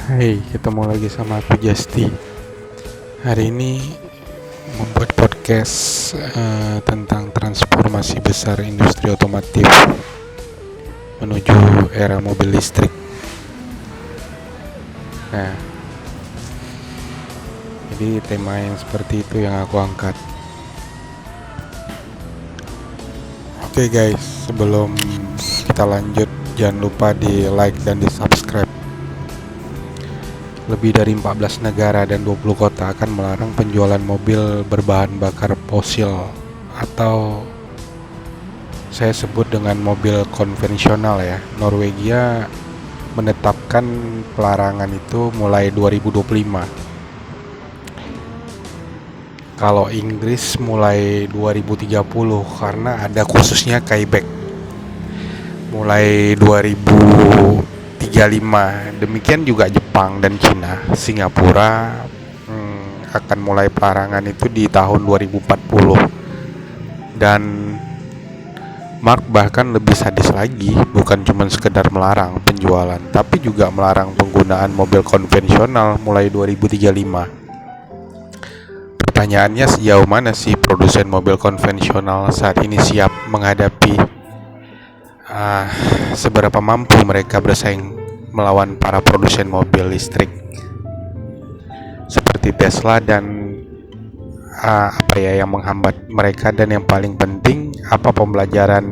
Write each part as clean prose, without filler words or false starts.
Hai, ketemu lagi sama aku Justy. Hari ini membuat podcast tentang transformasi besar industri otomotif menuju era mobil listrik. Nah, jadi tema yang seperti itu yang aku angkat. Oke guys, sebelum kita lanjut, jangan lupa di like dan di subscribe. Lebih dari 14 negara dan 20 kota akan melarang penjualan mobil berbahan bakar fosil atau saya sebut dengan mobil konvensional ya. Norwegia menetapkan pelarangan itu mulai 2025. Kalau Inggris mulai 2030 karena ada khususnya Quebec mulai 2035. Demikian juga Jepang dan Cina. Singapura akan mulai pelarangan itu di tahun 2040. Dan Mark bahkan lebih sadis lagi, bukan cuma sekedar melarang penjualan, tapi juga melarang penggunaan mobil konvensional mulai 2035. Pertanyaannya, sejauh mana sih produsen mobil konvensional saat ini siap menghadapi seberapa mampu mereka bersaing melawan para produsen mobil listrik seperti Tesla, dan apa ya yang menghambat mereka, dan yang paling penting apa pembelajaran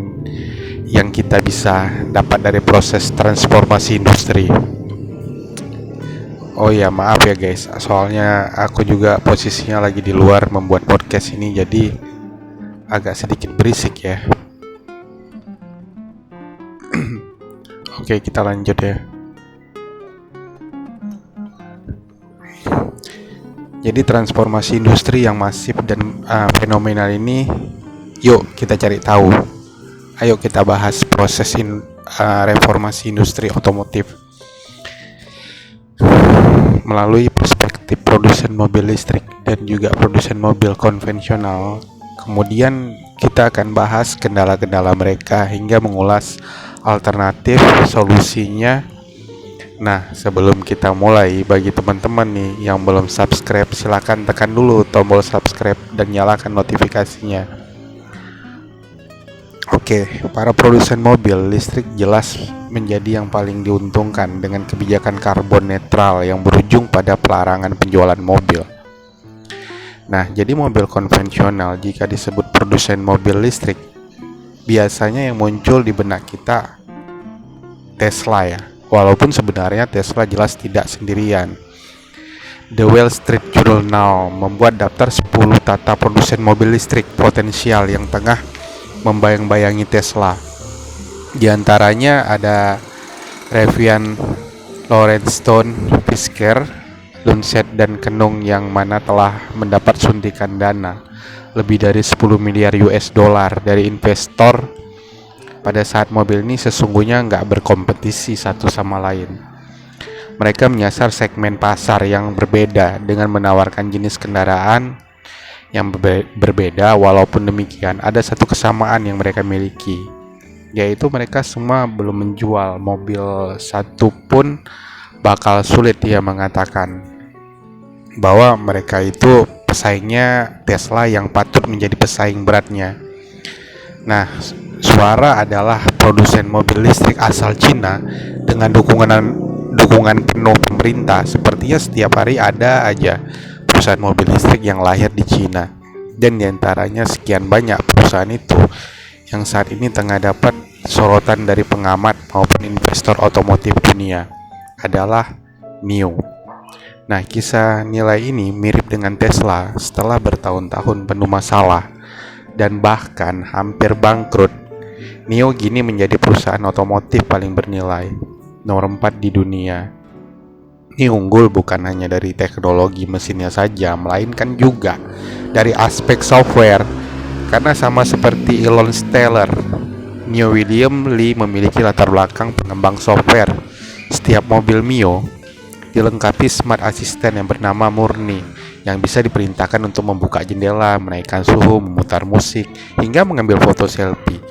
yang kita bisa dapat dari proses transformasi industri. Oh ya, maaf ya guys, soalnya aku juga posisinya lagi di luar membuat podcast ini, jadi agak sedikit berisik ya. Oke, kita lanjut ya. Jadi transformasi industri yang masif dan fenomenal ini, yuk kita cari tahu. Ayo kita bahas proses reformasi industri otomotif melalui perspektif produsen mobil listrik dan juga produsen mobil konvensional. Kemudian kita akan bahas kendala-kendala mereka hingga mengulas alternatif solusinya. Nah, sebelum kita mulai, bagi teman-teman nih yang belum subscribe, silakan tekan dulu tombol subscribe dan nyalakan notifikasinya. Oke, para produsen mobil listrik jelas menjadi yang paling diuntungkan dengan kebijakan karbon netral yang berujung pada pelarangan penjualan mobil. Nah, jadi mobil konvensional jika disebut produsen mobil listrik, biasanya yang muncul di benak kita Tesla ya. Walaupun sebenarnya Tesla jelas tidak sendirian. The Wall Street Journal membuat daftar 10 tata produsen mobil listrik potensial yang tengah membayang-bayangi Tesla. Di antaranya ada Rivian, Lawrence Fisker, Lucid, dan Kenung, yang mana telah mendapat suntikan dana lebih dari 10 miliar US dollar dari investor. Pada saat mobil ini sesungguhnya nggak berkompetisi satu sama lain. Mereka menyasar segmen pasar yang berbeda dengan menawarkan jenis kendaraan yang berbeda. Walaupun demikian, ada satu kesamaan yang mereka miliki, yaitu mereka semua belum menjual mobil satu pun. Bakal sulit dia mengatakan bahwa mereka itu pesaingnya Tesla yang patut menjadi pesaing beratnya. Nah, Suara adalah produsen mobil listrik asal Cina dengan dukungan penuh pemerintah. Sepertinya setiap hari ada aja perusahaan mobil listrik yang lahir di Cina, dan diantaranya sekian banyak perusahaan itu yang saat ini tengah dapat sorotan dari pengamat maupun investor otomotif dunia adalah NIO. Nah, kisah nilai ini mirip dengan Tesla. Setelah bertahun-tahun penuh masalah dan bahkan hampir bangkrut, NIO kini menjadi perusahaan otomotif paling bernilai, nomor 4 di dunia. Ini unggul bukan hanya dari teknologi mesinnya saja, melainkan juga dari aspek software. Karena sama seperti Elon Stellar, NIO William Li memiliki latar belakang pengembang software. Setiap mobil NIO dilengkapi smart assistant yang bernama Murni, yang bisa diperintahkan untuk membuka jendela, menaikkan suhu, memutar musik, hingga mengambil foto selfie.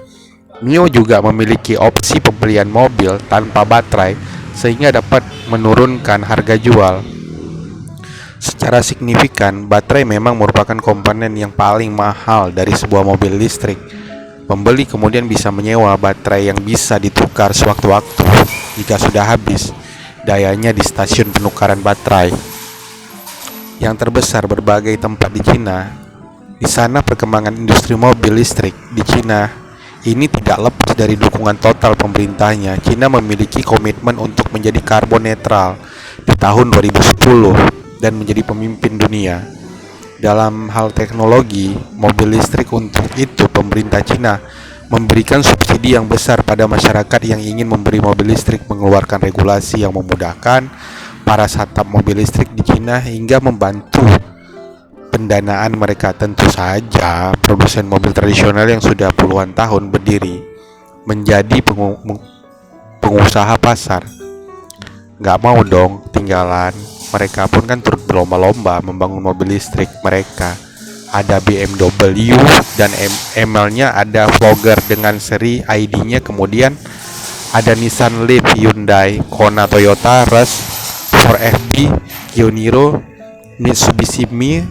NIO juga memiliki opsi pembelian mobil tanpa baterai sehingga dapat menurunkan harga jual secara signifikan. Baterai memang merupakan komponen yang paling mahal dari sebuah mobil listrik. Pembeli kemudian bisa menyewa baterai yang bisa ditukar sewaktu-waktu jika sudah habis dayanya di stasiun penukaran baterai yang terbesar berbagai tempat di Cina. Di sana perkembangan industri mobil listrik di Cina ini tidak lepas dari dukungan total pemerintahnya. Cina memiliki komitmen untuk menjadi karbon netral di tahun 2010 dan menjadi pemimpin dunia dalam hal teknologi mobil listrik. Untuk itu, pemerintah Cina memberikan subsidi yang besar pada masyarakat yang ingin membeli mobil listrik, mengeluarkan regulasi yang memudahkan para startup mobil listrik di Cina hingga membantu pendanaan mereka. Tentu saja, produsen mobil tradisional yang sudah puluhan tahun berdiri menjadi pengusaha pasar nggak mau dong tinggalan. Mereka pun kan turut berlomba-lomba membangun mobil listrik mereka. Ada BMW dan ML-nya, ada Vlogger dengan seri ID-nya, kemudian ada Nissan Leaf, Hyundai, Kona, Toyota, Rush, 4FB, Yoniro, Mitsubishi Mi,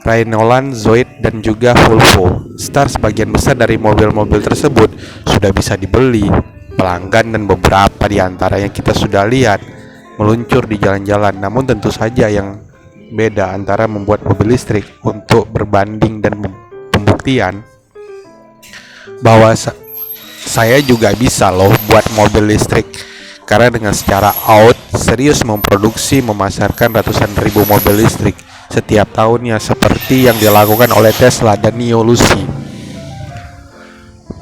Renault Zoid, dan juga Volvo Star. Sebagian besar dari mobil-mobil tersebut sudah bisa dibeli pelanggan dan beberapa di antaranya kita sudah lihat meluncur di jalan-jalan. Namun tentu saja yang beda antara membuat mobil listrik untuk berbanding dan pembuktian bahwa saya juga bisa loh buat mobil listrik, karena dengan secara serius memproduksi memasarkan ratusan ribu mobil listrik setiap tahunnya, seperti yang dilakukan oleh Tesla dan Neo Lucy.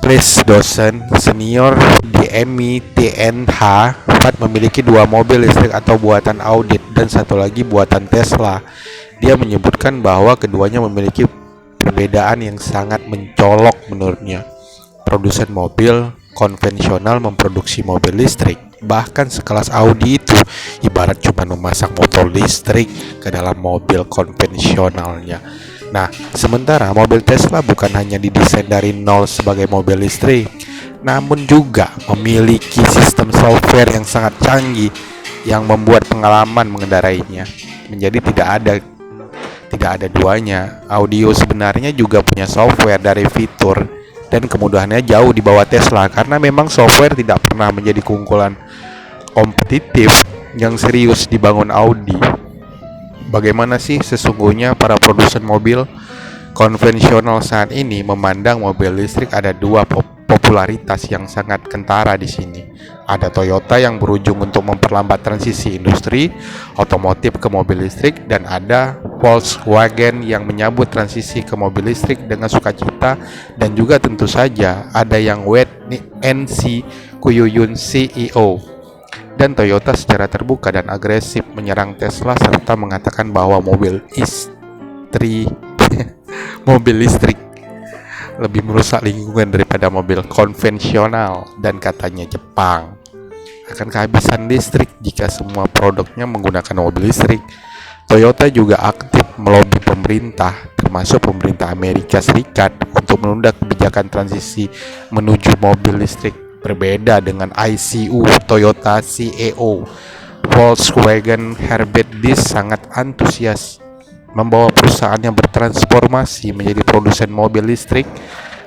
Chris Dawson senior di MI TNH 4 memiliki 2 mobil listrik atau buatan audit dan satu lagi buatan Tesla. Dia menyebutkan bahwa keduanya memiliki perbedaan yang sangat mencolok menurutnya. Produsen mobil konvensional memproduksi mobil listrik, bahkan sekelas Audi itu ibarat cuma memasang motor listrik ke dalam mobil konvensionalnya. Nah, sementara mobil Tesla bukan hanya didesain dari nol sebagai mobil listrik, namun juga memiliki sistem software yang sangat canggih yang membuat pengalaman mengendarainya menjadi tidak ada duanya. Audio sebenarnya juga punya software dari fitur dan kemudahannya jauh di bawah Tesla, karena memang software tidak pernah menjadi keunggulan kompetitif yang serius dibangun Audi. Bagaimana sih sesungguhnya para produsen mobil konvensional saat ini memandang mobil listrik? Ada dua popularitas yang sangat kentara di sini. Ada Toyota yang berujung untuk memperlambat transisi industri otomotif ke mobil listrik, dan ada Volkswagen yang menyambut transisi ke mobil listrik dengan sukacita, dan juga tentu saja ada yang NC Kuyuyun CEO. Dan Toyota secara terbuka dan agresif menyerang Tesla serta mengatakan bahwa mobil listrik lebih merusak lingkungan daripada mobil konvensional, dan katanya Jepang akan kehabisan listrik jika semua produknya menggunakan mobil listrik. Toyota juga aktif melobi pemerintah, termasuk pemerintah Amerika Serikat, untuk menunda kebijakan transisi menuju mobil listrik. Berbeda dengan ICU, Toyota CEO Volkswagen Herbert Diess sangat antusias membawa perusahaan yang bertransformasi menjadi produsen mobil listrik.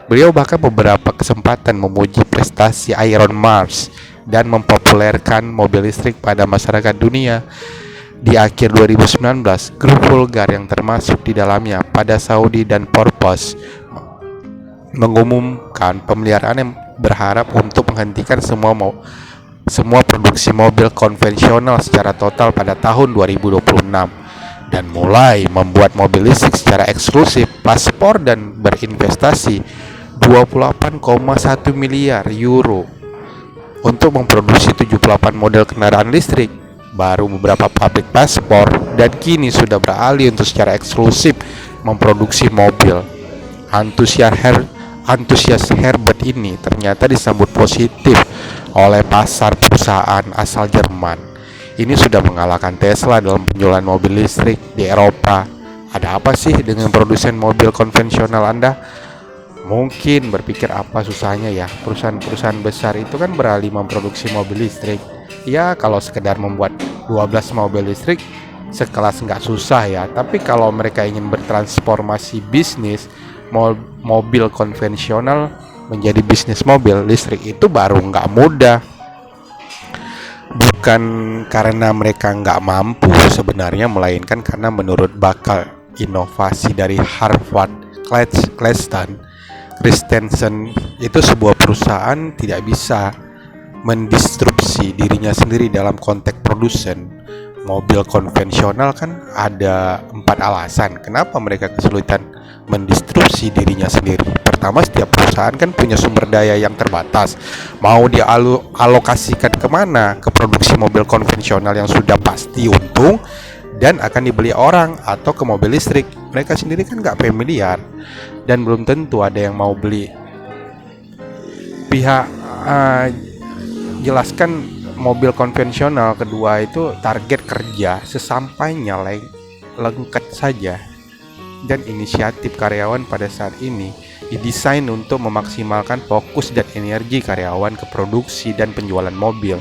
Beliau bahkan beberapa kesempatan memuji prestasi Iron Mars dan mempopulerkan mobil listrik pada masyarakat dunia. Di akhir 2019, grup Vulgar yang termasuk di dalamnya pada Saudi dan Porpos mengumumkan pemeliharaan yang berharap untuk menghentikan semua produksi mobil konvensional secara total pada tahun 2026 dan mulai membuat mobil listrik secara eksklusif, paspor, dan berinvestasi 28,1 miliar euro untuk memproduksi 78 model kendaraan listrik. Baru beberapa pabrik paspor dan kini sudah beralih untuk secara eksklusif memproduksi mobil. Antusias Herbert ini ternyata disambut positif oleh pasar perusahaan asal Jerman. Ini sudah mengalahkan Tesla dalam penjualan mobil listrik di Eropa. Ada apa sih dengan produsen mobil konvensional Anda? Mungkin berpikir apa susahnya ya, perusahaan-perusahaan besar itu kan beralih memproduksi mobil listrik. Ya kalau sekedar membuat 12 mobil listrik sekelas nggak susah ya. Tapi kalau mereka ingin bertransformasi bisnis mobil konvensional menjadi bisnis mobil listrik, itu baru nggak mudah. Bukan karena mereka nggak mampu sebenarnya, melainkan karena menurut bakal inovasi dari Harvard Christensen itu sebuah perusahaan tidak bisa mendistrupsi dirinya sendiri dalam konteks produsen mobil konvensional. Kan ada 4 alasan kenapa mereka kesulitan mendistrupsi dirinya sendiri. Pertama, setiap perusahaan kan punya sumber daya yang terbatas. Mau dialokasikan kemana? Ke produksi mobil konvensional yang sudah pasti untung dan akan dibeli orang, atau ke mobil listrik. Mereka sendiri kan nggak familiar dan belum tentu ada yang mau beli. Pihak jelaskan mobil konvensional kedua itu target kerja sesampainya lengket saja, dan inisiatif karyawan pada saat ini didesain untuk memaksimalkan fokus dan energi karyawan ke produksi dan penjualan mobil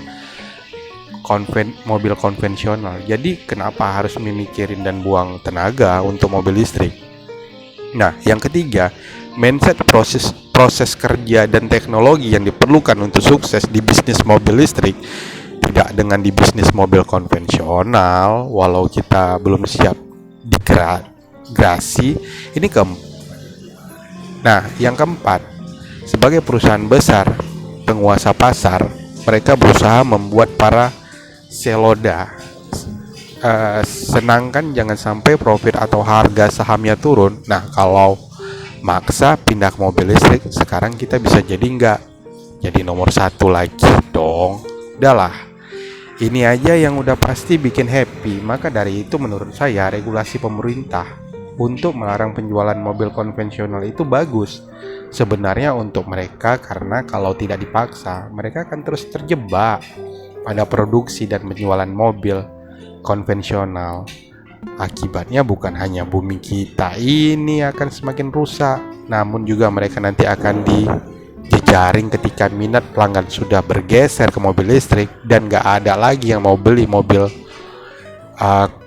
konvensional. Jadi kenapa harus memikirin dan buang tenaga untuk mobil listrik? Nah, yang ketiga, mindset proses kerja dan teknologi yang diperlukan untuk sukses di bisnis mobil listrik tidak dengan di bisnis mobil konvensional. Walau kita belum siap digrasi, ini Nah, yang keempat, sebagai perusahaan besar penguasa pasar, mereka berusaha membuat para seloda senangkan jangan sampai profit atau harga sahamnya turun. Nah, kalau maksa pindah ke mobil listrik, sekarang kita bisa jadi nomor 1 lagi dong. Udahlah, ini aja yang udah pasti bikin happy. Maka dari itu menurut saya regulasi pemerintah untuk melarang penjualan mobil konvensional itu bagus sebenarnya untuk mereka, karena kalau tidak dipaksa mereka akan terus terjebak pada produksi dan penjualan mobil konvensional. Akibatnya bukan hanya bumi kita ini akan semakin rusak, namun juga mereka nanti akan dijejaring ketika minat pelanggan sudah bergeser ke mobil listrik dan gak ada lagi yang mau beli mobil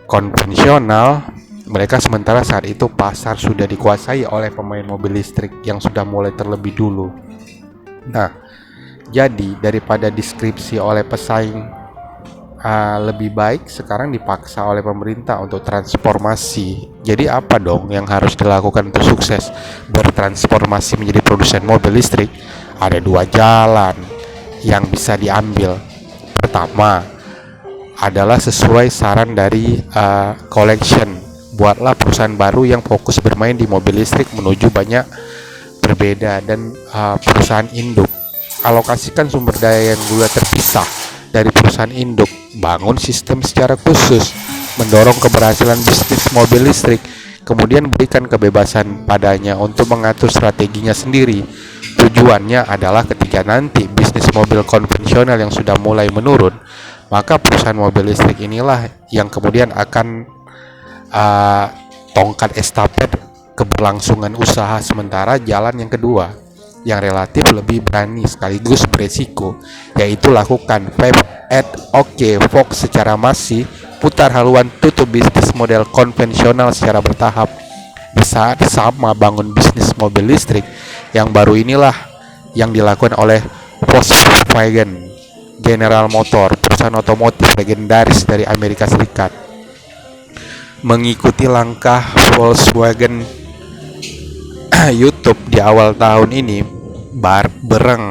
konvensional. Mereka sementara saat itu pasar sudah dikuasai oleh pemain mobil listrik yang sudah mulai terlebih dulu. Nah, jadi daripada deskripsi oleh pesaing, lebih baik sekarang dipaksa oleh pemerintah untuk transformasi. Jadi apa dong yang harus dilakukan untuk sukses bertransformasi menjadi produsen mobil listrik? Ada 2 jalan yang bisa diambil. Pertama adalah sesuai saran dari Collection. Buatlah perusahaan baru yang fokus bermain di mobil listrik menuju banyak berbeda dan perusahaan induk. Alokasikan sumber daya yang dulu terpisah dari perusahaan induk. Bangun sistem secara khusus mendorong keberhasilan bisnis mobil listrik. Kemudian berikan kebebasan padanya untuk mengatur strateginya sendiri. Tujuannya adalah ketika nanti bisnis mobil konvensional yang sudah mulai menurun, maka perusahaan mobil listrik inilah yang kemudian akan tongkat estafet keberlangsungan usaha. Sementara jalan yang kedua yang relatif lebih berani sekaligus beresiko, yaitu lakukan Vape Ad OK Fox secara masif, putar haluan tutup bisnis model konvensional secara bertahap. Di saat sama bangun bisnis mobil listrik yang baru inilah yang dilakukan oleh Volkswagen, General Motors, perusahaan otomotif legendaris dari Amerika Serikat. Mengikuti langkah Volkswagen, YouTube di awal tahun ini bareng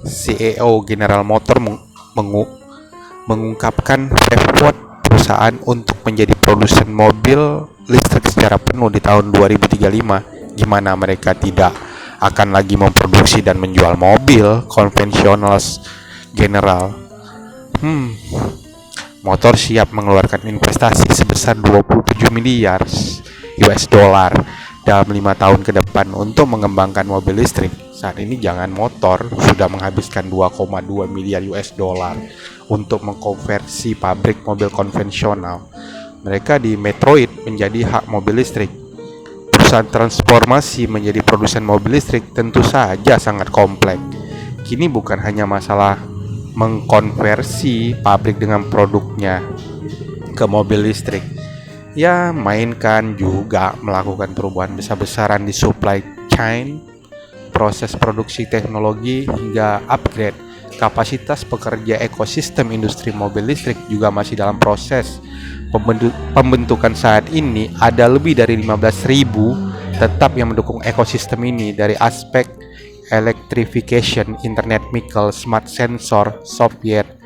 CEO General Motors mengungkapkan pivot perusahaan untuk menjadi produsen mobil listrik secara penuh di tahun 2035. Gimana mereka tidak akan lagi memproduksi dan menjual mobil konvensional General Motors siap mengeluarkan investasi sebesar 27 miliar US dollar dalam 5 tahun ke depan untuk mengembangkan mobil listrik. Saat ini Jangan Motor sudah menghabiskan 2,2 miliar US dollar untuk mengkonversi pabrik mobil konvensional mereka di Detroit menjadi hak mobil listrik. Perusahaan transformasi menjadi produsen mobil listrik tentu saja sangat kompleks. Kini bukan hanya masalah mengkonversi pabrik dengan produknya ke mobil listrik. Ya, mainkan juga melakukan perubahan besar-besaran di supply chain, proses produksi teknologi, hingga upgrade kapasitas pekerja. Ekosistem industri mobil listrik juga masih dalam proses pembentukan. Saat ini ada lebih dari 15.000 tetap yang mendukung ekosistem ini, dari aspek electrification, internet vehicle, smart sensor, software,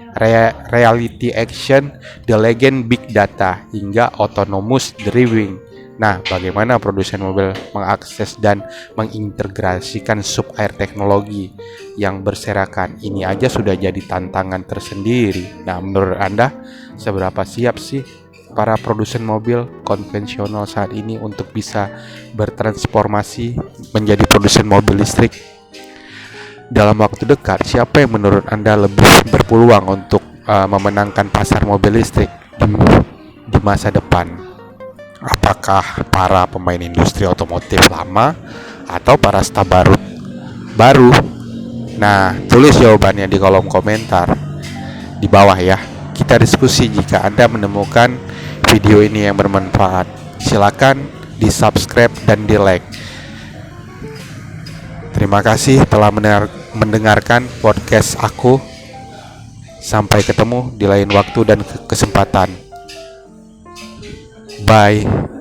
reality action, the legend big data, hingga autonomous driving. Nah, bagaimana produsen mobil mengakses dan mengintegrasikan sub-air teknologi yang berserakan? Ini aja sudah jadi tantangan tersendiri. Nah, menurut Anda, seberapa siap sih para produsen mobil konvensional saat ini untuk bisa bertransformasi menjadi produsen mobil listrik? Dalam waktu dekat, siapa yang menurut Anda lebih berpeluang untuk memenangkan pasar mobil listrik di masa depan? Apakah para pemain industri otomotif lama atau para staf baru? Nah, tulis jawabannya di kolom komentar di bawah ya. Kita diskusi. Jika Anda menemukan video ini yang bermanfaat, silakan di-subscribe dan di-like. Terima kasih telah mendengarkan podcast aku. Sampai ketemu di lain waktu dan kesempatan. Bye.